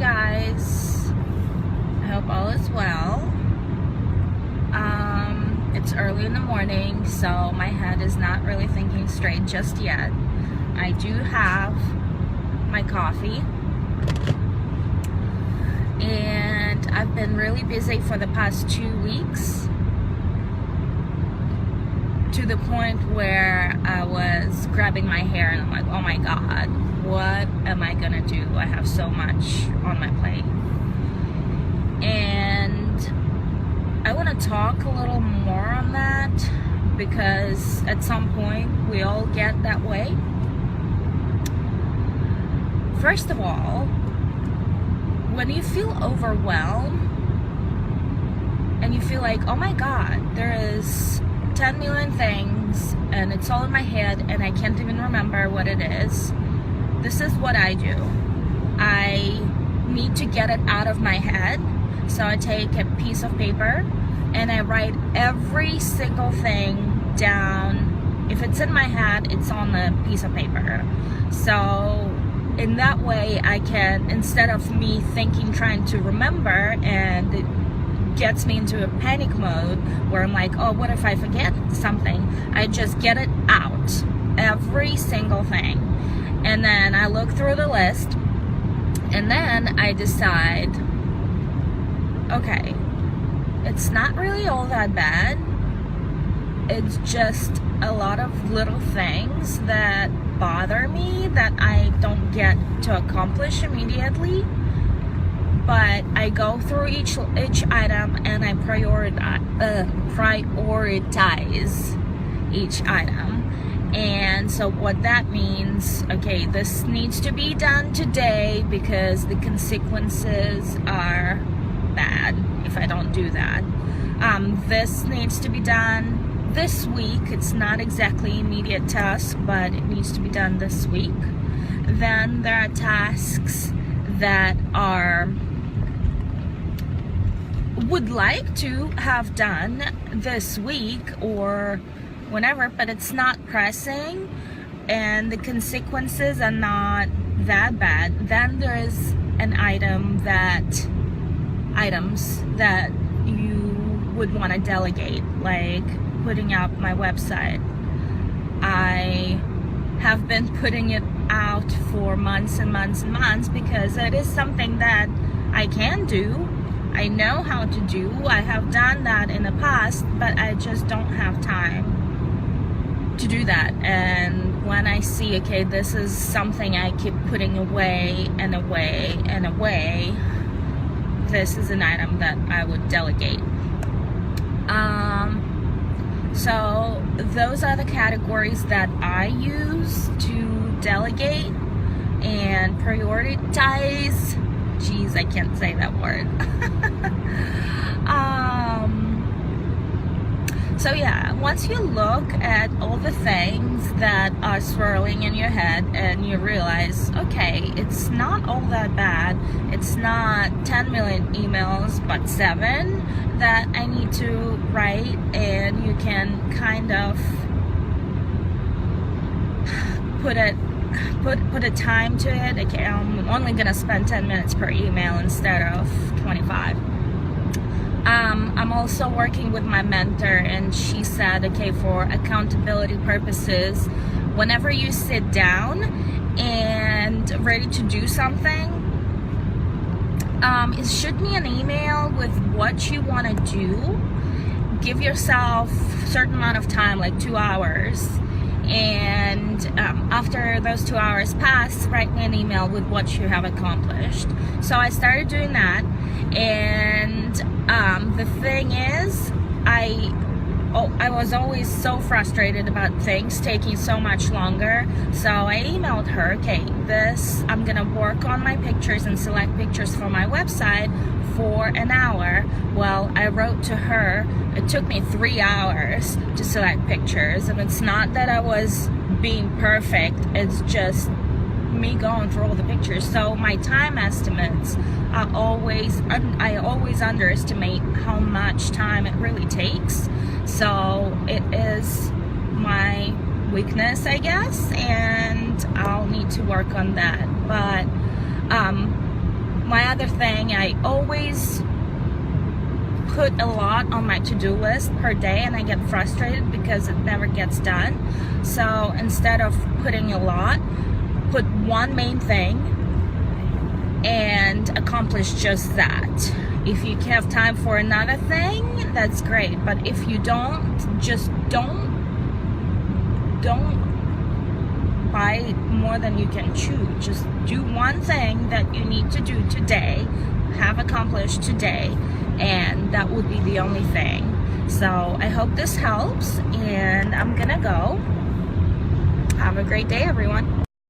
guys. I hope all is well. It's early in the morning, so my head is not really thinking straight just yet. I do have my coffee, and I've been really busy for the past 2 weeks, to the point where I was grabbing my hair and I'm like, oh my god, what am I gonna do? I have so much on my plate. And I want to talk a little more on that, because at some point we all get that way. First of all, when you feel overwhelmed and you feel like, oh my god, there is 10 million things and it's all in my head and I can't even remember what it is, this is what I do. I need to get it out of my head, so I take a piece of paper and I write every single thing down. If it's in my head, it's on a piece of paper. So in that way I can, instead of me thinking, trying to remember, and it gets me into a panic mode where I'm like, oh, what if I forget something? I just get it out, every single thing. And then I look through the list, and then I decide, okay, it's not really all that bad. It's just a lot of little things that bother me that I don't get to accomplish immediately. But I go through each item and I prioritize each item. And so what that means, okay, this needs to be done today because the consequences are bad if I don't do that. This needs to be done this week. It's not exactly immediate task, but it needs to be done this week. Then there are tasks that are would like to have done this week or whenever, but it's not pressing and the consequences are not that bad. Then there is an items that you would want to delegate, like putting up my website. I have been putting it out for months and months and months because it is something that I can do. I know how to do. I have done that in the past, but I just don't have time to do that. And when I see, okay, this is something I keep putting away and away and away, this is an item that I would delegate. So those are the categories that I use to delegate and prioritize. Jeez, I can't say that word. So yeah, once you look at all the things that are swirling in your head and you realize, okay, it's not all that bad. It's not 10 million emails, but 7 that I need to write, and you can kind of put a time to it. Okay, I'm only gonna spend 10 minutes per email instead of 25. I'm also working with my mentor, and she said, okay, for accountability purposes, whenever you sit down and ready to do something, shoot me an email with what you want to do. Give yourself a certain amount of time, like 2 hours. And after those 2 hours pass, write me an email with what you have accomplished. So I started doing that, and the thing is, I was always so frustrated about things taking so much longer. So I emailed her, okay, I'm gonna work on my pictures and select pictures for my website for an hour. Well, I wrote to her, it took me 3 hours to select pictures, and it's not that I was being perfect, it's just me going through all the pictures. So my time estimates are I always underestimate how much time it really takes. So it is my weakness, I guess, and I'll need to work on that. But my other another thing, I always put a lot on my to-do list per day, and I get frustrated because it never gets done. So instead of putting a lot, put one main thing and accomplish just that. If you have time for another thing, that's great. But if you don't, just don't buy more than you can chew. Just do one thing that you need to do today, have accomplished today, and that would be the only thing. So I hope this helps, and I'm gonna go. Have a great day, everyone.